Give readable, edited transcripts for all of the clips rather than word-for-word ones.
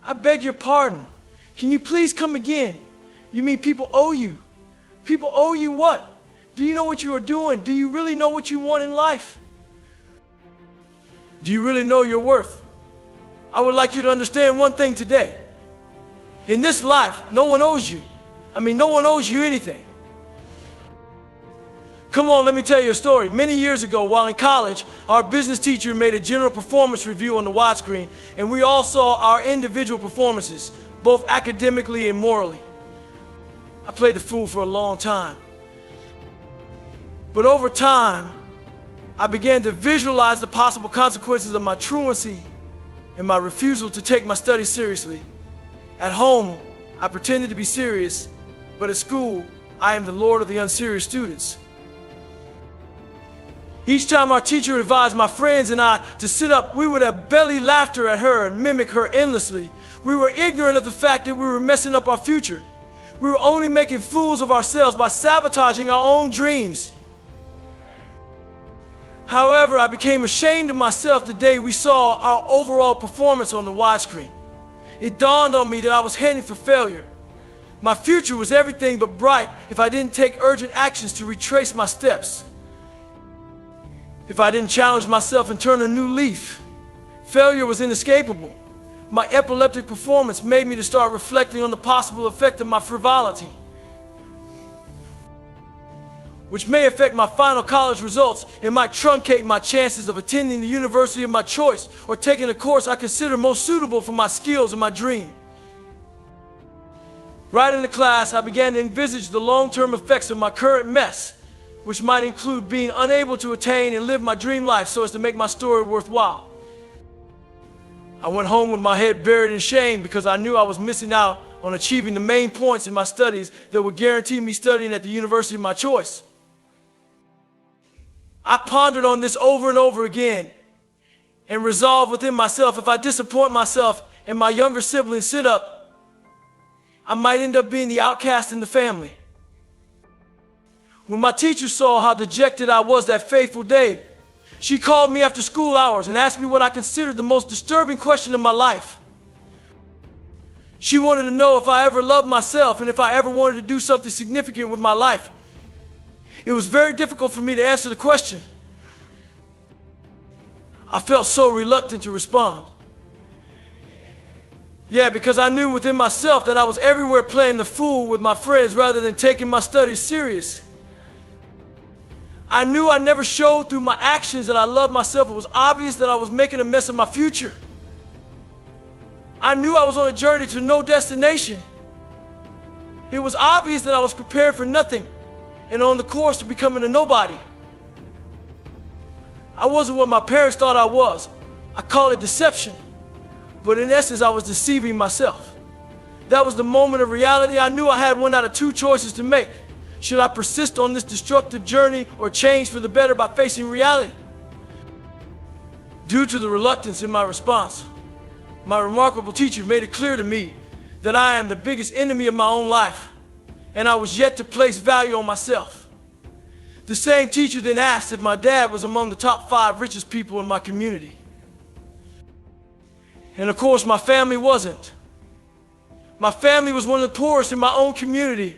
I beg your pardon. Can you please come again? You mean people owe you? People owe you what? Do you know what you are doing? Do you really know what you want in life? Do you really know your worth? I would like you to understand one thing today. In this life, no one owes you. No one owes you anything. Come on, let me tell you a story. Many years ago, while in college, our business teacher made a general performance review on the widescreen, and we all saw our individual performances, both academically and morally. I played the fool for a long time. But over time, I began to visualize the possible consequences of my truancy and my refusal to take my studies seriously. At home, I pretended to be serious, but at school, I am the lord of the unserious students. Each time our teacher advised my friends and I to sit up, we would have belly laughter at her and mimic her endlessly. We were ignorant of the fact that we were messing up our future. We were only making fools of ourselves by sabotaging our own dreams. However, I became ashamed of myself the day we saw our overall performance on the widescreen. It dawned on me that I was heading for failure. My future was everything but bright if I didn't take urgent actions to retrace my steps. If I didn't challenge myself and turn a new leaf, failure was inescapable. My epileptic performance made me to start reflecting on the possible effect of my frivolity, which may affect my final college results and might truncate my chances of attending the university of my choice or taking a course I consider most suitable for my skills and my dream. Right in the class, I began to envisage the long-term effects of my current mess, which might include being unable to attain and live my dream life so as to make my story worthwhile. I went home with my head buried in shame because I knew I was missing out on achieving the main points in my studies that would guarantee me studying at the university of my choice. I pondered on this over and over again and resolved within myself, if I disappoint myself and my younger siblings sit up, I might end up being the outcast in the family. When my teacher saw how dejected I was that fateful day, she called me after school hours and asked me what I considered the most disturbing question of my life. She wanted to know if I ever loved myself and if I ever wanted to do something significant with my life. It was very difficult for me to answer the question. I felt so reluctant to respond. Yeah, because I knew within myself that I was everywhere playing the fool with my friends rather than taking my studies serious. I knew I never showed through my actions that I loved myself. It was obvious that I was making a mess of my future. I knew I was on a journey to no destination. It was obvious that I was prepared for nothing and on the course to becoming a nobody. I wasn't what my parents thought I was. I call it deception. But in essence, I was deceiving myself. That was the moment of reality. I knew I had one out of two choices to make. Should I persist on this destructive journey or change for the better by facing reality? Due to the reluctance in my response, my remarkable teacher made it clear to me that I am the biggest enemy of my own life, and I was yet to place value on myself. The same teacher then asked if my dad was among the top 5 richest people in my community. And of course, my family wasn't. My family was one of the poorest in my own community.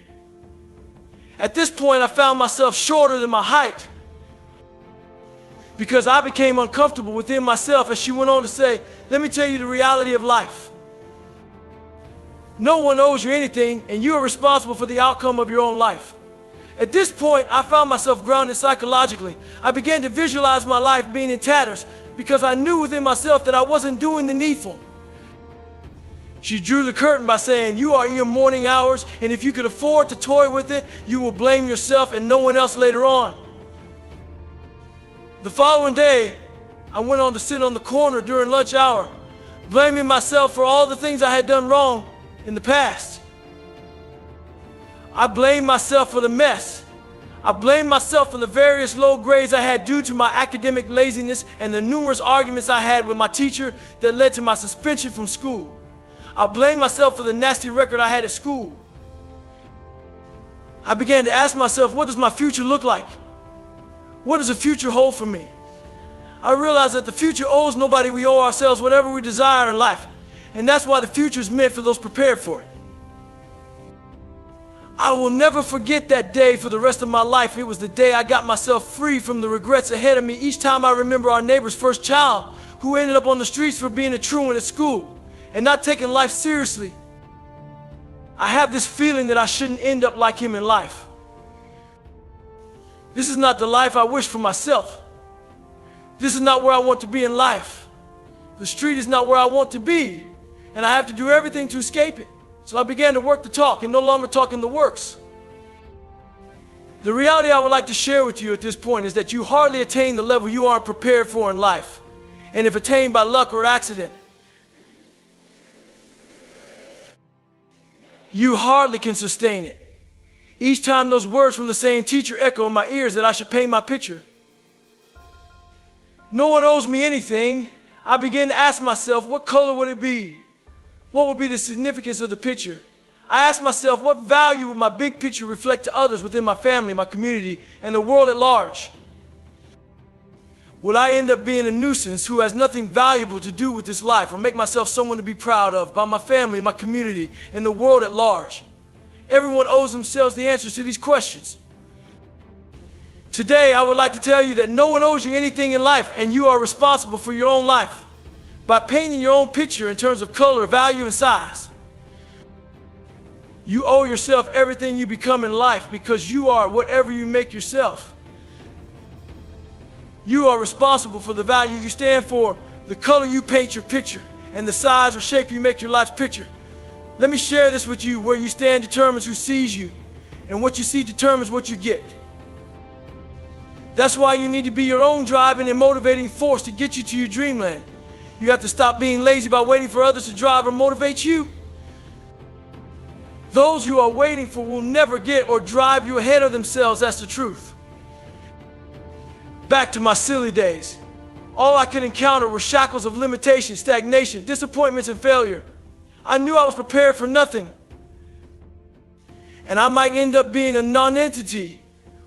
At this point, I found myself shorter than my height because I became uncomfortable within myself. As she went on to say, let me tell you the reality of life. No one owes you anything, and you are responsible for the outcome of your own life. At this point, I found myself grounded psychologically. I began to visualize my life being in tatters because I knew within myself that I wasn't doing the needful. She drew the curtain by saying, you are in your morning hours, and if you could afford to toy with it, you will blame yourself and no one else later on. The following day, I went on to sit on the corner during lunch hour, blaming myself for all the things I had done wrong in the past. I blamed myself for the mess. I blamed myself for the various low grades I had due to my academic laziness and the numerous arguments I had with my teacher that led to my suspension from school. I blamed myself for the nasty record I had at school. I began to ask myself, what does my future look like? What does the future hold for me? I realized that the future owes nobody. We owe ourselves whatever we desire in life. And that's why the future is meant for those prepared for it. I will never forget that day for the rest of my life. It was the day I got myself free from the regrets ahead of me. Each time I remember our neighbor's first child who ended up on the streets for being a truant at school and not taking life seriously, I have this feeling that I shouldn't end up like him in life. This is not the life I wish for myself. This is not where I want to be in life. The street is not where I want to be, and I have to do everything to escape it. So I began to work the talk and no longer talk in the works. The reality I would like to share with you at this point is that you hardly attain the level you aren't prepared for in life. And if attained by luck or accident, you hardly can sustain it. Each time those words from the same teacher echo in my ears that I should paint my picture. No one owes me anything. I began to ask myself, what color would it be? What would be the significance of the picture? I asked myself, what value would my big picture reflect to others within my family, my community, and the world at large? Will I end up being a nuisance who has nothing valuable to do with this life, or make myself someone to be proud of by my family, my community, and the world at large? Everyone owes themselves the answers to these questions. Today, I would like to tell you that no one owes you anything in life, and you are responsible for your own life by painting your own picture in terms of color, value, and size. You owe yourself everything you become in life because you are whatever you make yourself. You are responsible for the value you stand for, the color you paint your picture, and the size or shape you make your life's picture. Let me share this with you. Where you stand determines who sees you, and what you see determines what you get. That's why you need to be your own driving and motivating force to get you to your dreamland. You have to stop being lazy by waiting for others to drive or motivate you. Those you are waiting for will never get or drive you ahead of themselves. That's the truth. Back to my silly days. All I could encounter were shackles of limitation, stagnation, disappointments, and failure. I knew I was prepared for nothing. And I might end up being a non-entity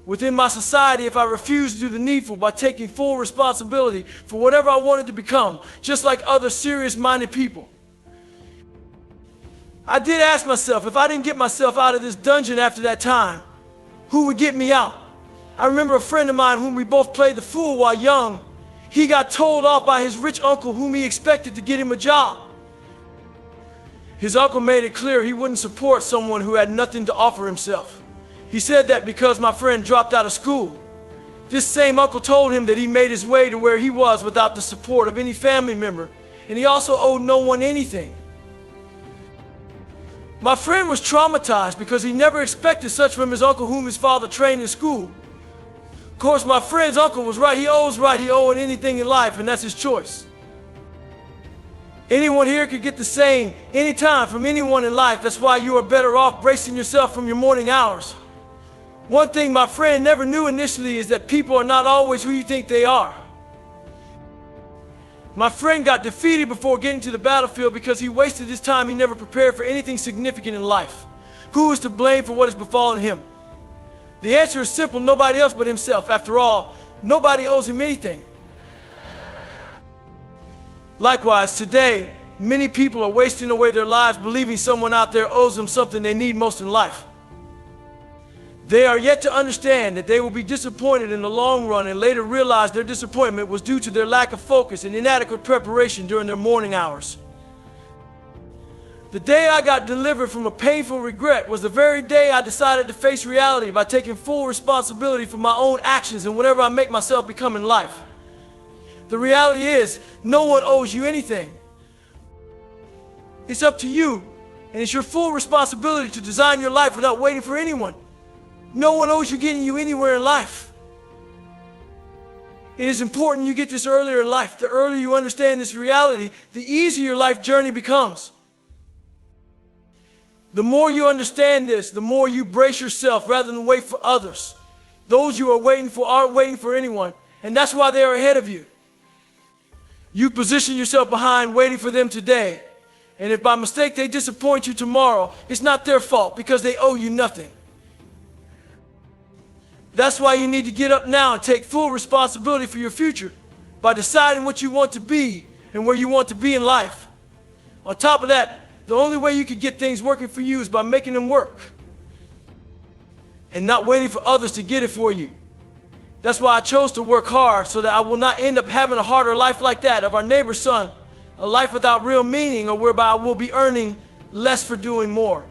within my society if I refused to do the needful by taking full responsibility for whatever I wanted to become, just like other serious-minded people. I did ask myself, if I didn't get myself out of this dungeon after that time, who would get me out? I remember a friend of mine whom we both played the fool while young. He got told off by his rich uncle whom he expected to get him a job. His uncle made it clear he wouldn't support someone who had nothing to offer himself. He said that because my friend dropped out of school. This same uncle told him that he made his way to where he was without the support of any family member, and he also owed no one anything. My friend was traumatized because he never expected such from his uncle whom his father trained in school. Of course, my friend's uncle was right. He owed anything in life, and that's his choice. Anyone here could get the same anytime from anyone in life. That's why you are better off bracing yourself from your morning hours. One thing my friend never knew initially is that people are not always who you think they are. My friend got defeated before getting to the battlefield because he wasted his time. He never prepared for anything significant in life. Who is to blame for what has befallen him? The answer is simple: nobody else but himself. After all, nobody owes him anything. Likewise, today, many people are wasting away their lives believing someone out there owes them something they need most in life. They are yet to understand that they will be disappointed in the long run and later realize their disappointment was due to their lack of focus and inadequate preparation during their morning hours. The day I got delivered from a painful regret was the very day I decided to face reality by taking full responsibility for my own actions and whatever I make myself become in life. The reality is, no one owes you anything. It's up to you, and it's your full responsibility to design your life without waiting for anyone. No one owes you getting you anywhere in life. It is important you get this earlier in life. The earlier you understand this reality, the easier your life journey becomes. The more you understand this, the more you brace yourself rather than wait for others. Those you are waiting for aren't waiting for anyone, and that's why they are ahead of you. You position yourself behind waiting for them today, and if by mistake they disappoint you tomorrow, it's not their fault because they owe you nothing. That's why you need to get up now and take full responsibility for your future by deciding what you want to be and where you want to be in life. On top of that, the only way you can get things working for you is by making them work and not waiting for others to get it for you. That's why I chose to work hard, so that I will not end up having a harder life like that of our neighbor's son, a life without real meaning, or whereby I will be earning less for doing more.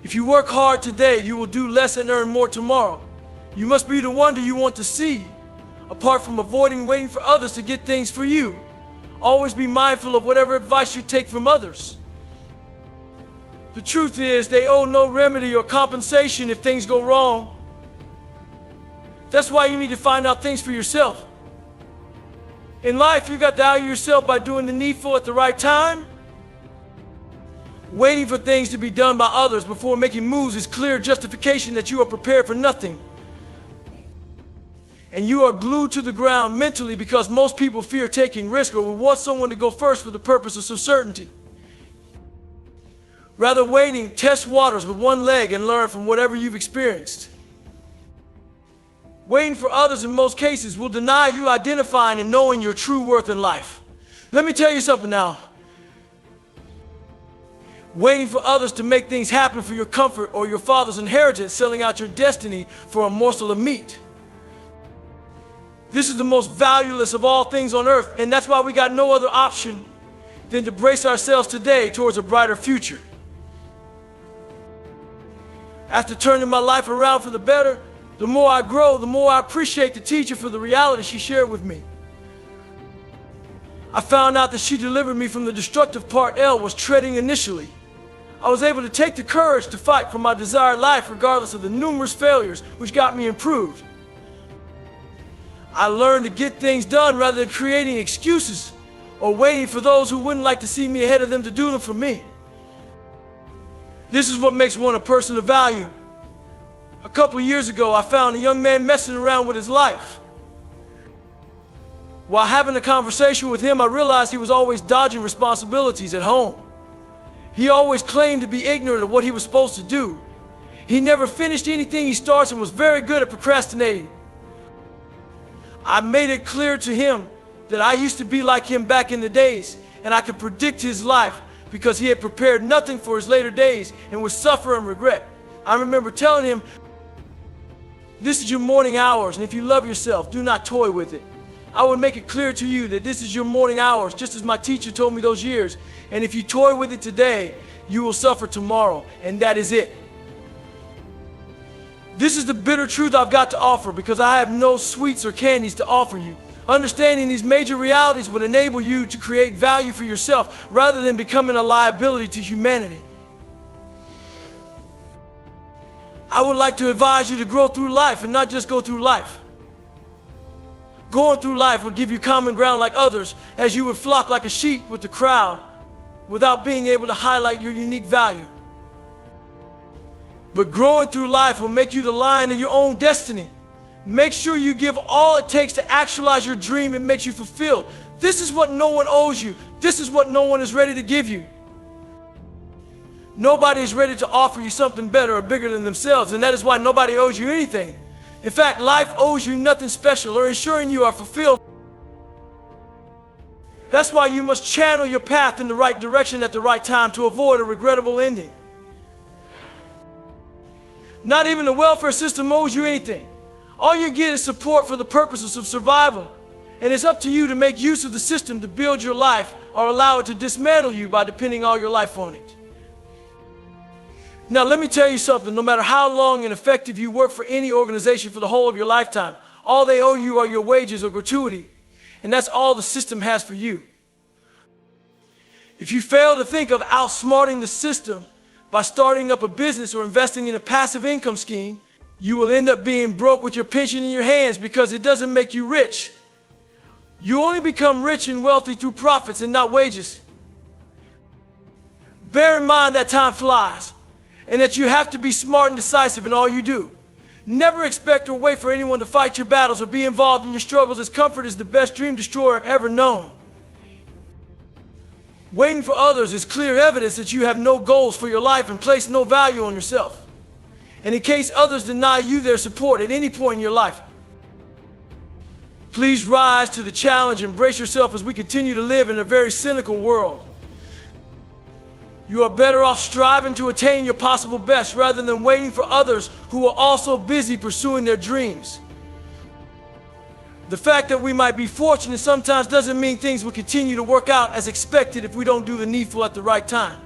If you work hard today, you will do less and earn more tomorrow. You must be the wonder you want to see, apart from avoiding waiting for others to get things for you. Always be mindful of whatever advice you take from others. The truth is, they owe no remedy or compensation if things go wrong. That's why you need to find out things for yourself. In life, you got to value yourself by doing the needful at the right time. Waiting for things to be done by others before making moves is clear justification that you are prepared for nothing. And you are glued to the ground mentally because most people fear taking risk or will want someone to go first for the purpose of some certainty. Rather waiting, test waters with one leg and learn from whatever you've experienced. Waiting for others in most cases will deny you identifying and knowing your true worth in life. Let me tell you something now. Waiting for others to make things happen for your comfort or your father's inheritance, selling out your destiny for a morsel of meat. This is the most valueless of all things on earth, and that's why we got no other option than to brace ourselves today towards a brighter future. After turning my life around for the better, the more I grow, the more I appreciate the teacher for the reality she shared with me. I found out that she delivered me from the destructive part L was treading initially. I was able to take the courage to fight for my desired life regardless of the numerous failures which got me improved. I learned to get things done rather than creating excuses or waiting for those who wouldn't like to see me ahead of them to do them for me. This is what makes one a person of value. A couple of years ago, I found a young man messing around with his life. While having a conversation with him, I realized he was always dodging responsibilities at home. He always claimed to be ignorant of what he was supposed to do. He never finished anything he starts and was very good at procrastinating. I made it clear to him that I used to be like him back in the days, and I could predict his life because he had prepared nothing for his later days and would suffer and regret. I remember telling him, "This is your morning hours, and if you love yourself, do not toy with it." I would make it clear to you that this is your morning hours, just as my teacher told me those years, and if you toy with it today, you will suffer tomorrow, and that is it. This is the bitter truth I've got to offer because I have no sweets or candies to offer you. Understanding these major realities would enable you to create value for yourself rather than becoming a liability to humanity. I would like to advise you to grow through life and not just go through life. Going through life would give you common ground like others, as you would flock like a sheep with the crowd without being able to highlight your unique value. But growing through life will make you the lion of your own destiny. Make sure you give all it takes to actualize your dream and make you fulfilled. This is what no one owes you. This is what no one is ready to give you. Nobody is ready to offer you something better or bigger than themselves, and that is why nobody owes you anything. In fact, life owes you nothing special or ensuring you are fulfilled. That's why you must channel your path in the right direction at the right time to avoid a regrettable ending. Not even the welfare system owes you anything. All you get is support for the purposes of survival. And it's up to you to make use of the system to build your life or allow it to dismantle you by depending all your life on it. Now let me tell you something, no matter how long and effective you work for any organization for the whole of your lifetime, all they owe you are your wages or gratuity. And that's all the system has for you. If you fail to think of outsmarting the system by starting up a business or investing in a passive income scheme, you will end up being broke with your pension in your hands because it doesn't make you rich. You only become rich and wealthy through profits and not wages. Bear in mind that time flies and that you have to be smart and decisive in all you do. Never expect or wait for anyone to fight your battles or be involved in your struggles, as comfort is the best dream destroyer ever known. Waiting for others is clear evidence that you have no goals for your life and place no value on yourself. And in case others deny you their support at any point in your life, Please rise to the challenge and brace yourself as we continue to live in a very cynical world. You are better off striving to attain your possible best rather than waiting for others who are also busy pursuing their dreams. The fact that we might be fortunate sometimes doesn't mean things will continue to work out as expected if we don't do the needful at the right time.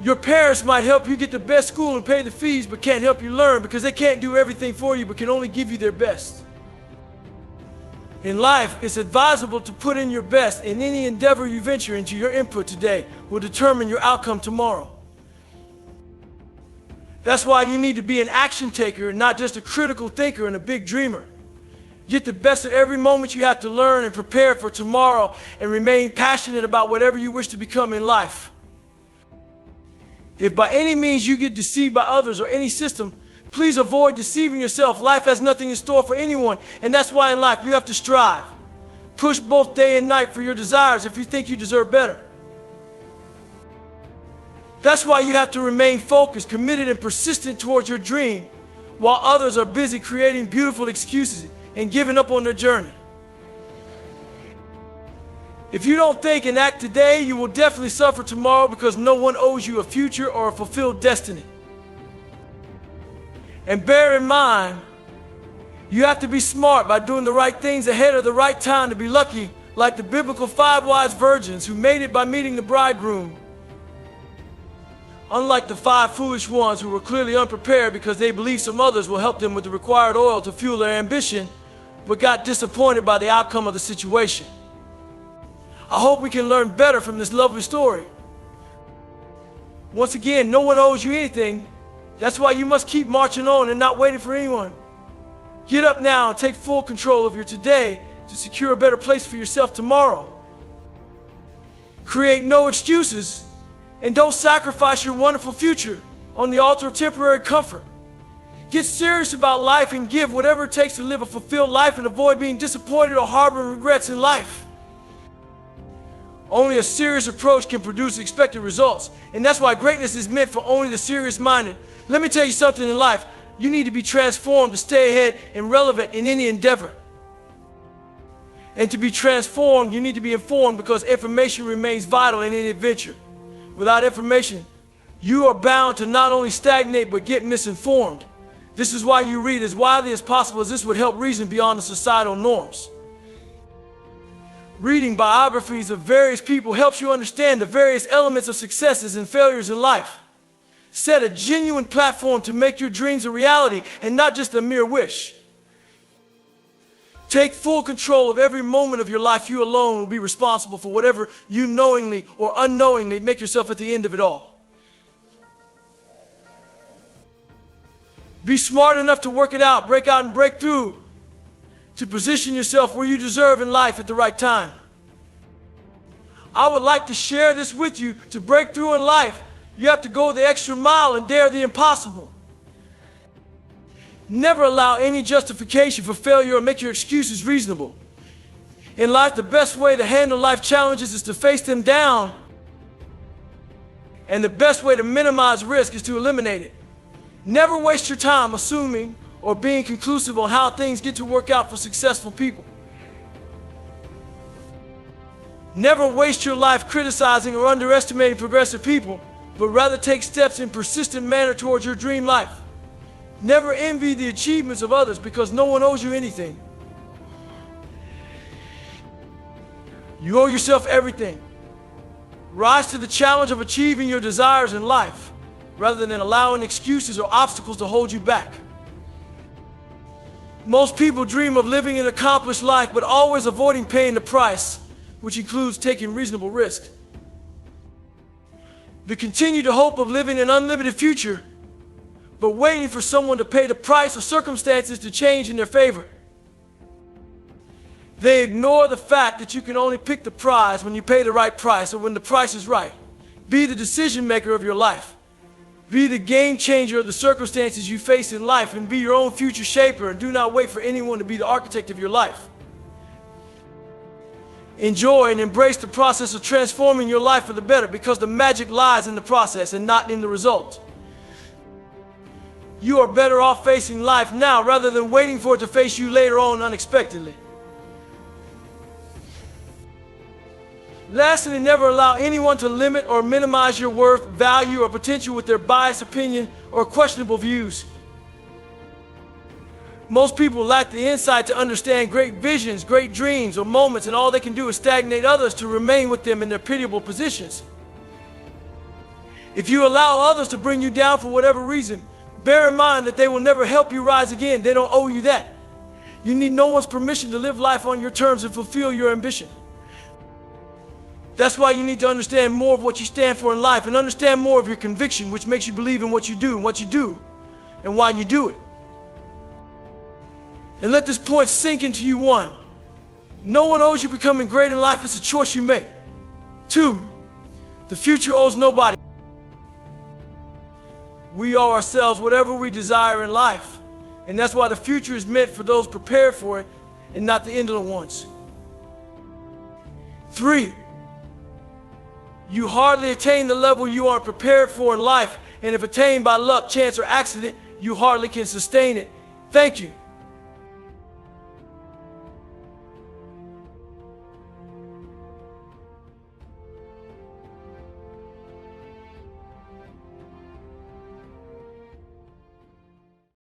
Your parents might help you get the best school and pay the fees, but can't help you learn because they can't do everything for you but can only give you their best. In life, it's advisable to put in your best in any endeavor you venture into. Your input today will determine your outcome tomorrow. That's why you need to be an action taker and not just a critical thinker and a big dreamer. Get the best of every moment you have to learn and prepare for tomorrow and remain passionate about whatever you wish to become in life. If by any means you get deceived by others or any system, please avoid deceiving yourself. Life has nothing in store for anyone, and that's why in life you have to strive. Push both day and night for your desires if you think you deserve better. That's why you have to remain focused, committed, and persistent towards your dream, while others are busy creating beautiful excuses and giving up on their journey. If you don't think and act today, you will definitely suffer tomorrow because no one owes you a future or a fulfilled destiny. And bear in mind, you have to be smart by doing the right things ahead of the right time to be lucky, like the biblical 5 wise virgins who made it by meeting the bridegroom. Unlike the 5 foolish ones who were clearly unprepared because they believed some others will help them with the required oil to fuel their ambition, but got disappointed by the outcome of the situation. I hope we can learn better from this lovely story. Once again, no one owes you anything. That's why you must keep marching on and not waiting for anyone. Get up now and take full control of your today to secure a better place for yourself tomorrow. Create no excuses and don't sacrifice your wonderful future on the altar of temporary comfort. Get serious about life and give whatever it takes to live a fulfilled life and avoid being disappointed or harboring regrets in life. Only a serious approach can produce expected results, and that's why greatness is meant for only the serious-minded. Let me tell you something in life. You need to be transformed to stay ahead and relevant in any endeavor. And to be transformed, you need to be informed because information remains vital in any adventure. Without information, you are bound to not only stagnate but get misinformed. This is why you read as widely as possible, as this would help reason beyond the societal norms. Reading biographies of various people helps you understand the various elements of successes and failures in life. Set a genuine platform to make your dreams a reality and not just a mere wish. Take full control of every moment of your life. You alone will be responsible for whatever you knowingly or unknowingly make yourself at the end of it all. Be smart enough to work it out, break out and break through, to position yourself where you deserve in life at the right time. I would like to share this with you. To break through in life, you have to go the extra mile and dare the impossible. Never allow any justification for failure or make your excuses reasonable. In life, the best way to handle life challenges is to face them down. And the best way to minimize risk is to eliminate it. Never waste your time assuming or being conclusive on how things get to work out for successful people. Never waste your life criticizing or underestimating progressive people, but rather take steps in persistent manner towards your dream life. Never envy the achievements of others because no one owes you anything. You owe yourself everything. Rise to the challenge of achieving your desires in life, rather than allowing excuses or obstacles to hold you back. Most people dream of living an accomplished life, but always avoiding paying the price, which includes taking reasonable risks. They continue to hope of living an unlimited future, but waiting for someone to pay the price or circumstances to change in their favor. They ignore the fact that you can only pick the prize when you pay the right price or when the price is right. Be the decision maker of your life. Be the game changer of the circumstances you face in life, and be your own future shaper, and do not wait for anyone to be the architect of your life. Enjoy and embrace the process of transforming your life for the better, because the magic lies in the process and not in the result. You are better off facing life now rather than waiting for it to face you later on unexpectedly. Lastly, never allow anyone to limit or minimize your worth, value, or potential with their biased opinion or questionable views. Most people lack the insight to understand great visions, great dreams, or moments, and all they can do is stagnate others to remain with them in their pitiable positions. If you allow others to bring you down for whatever reason, bear in mind that they will never help you rise again. They don't owe you that. You need no one's permission to live life on your terms and fulfill your ambition. That's why you need to understand more of what you stand for in life and understand more of your conviction, which makes you believe in what you do and why you do it. And let this point sink into you. 1. No one owes you becoming great in life. It's a choice you make. 2. The future owes nobody. We owe ourselves whatever we desire in life. And that's why the future is meant for those prepared for it and not the indolent ones. 3. You hardly attain the level you are prepared for in life, and if attained by luck, chance, or accident, you hardly can sustain it. Thank you.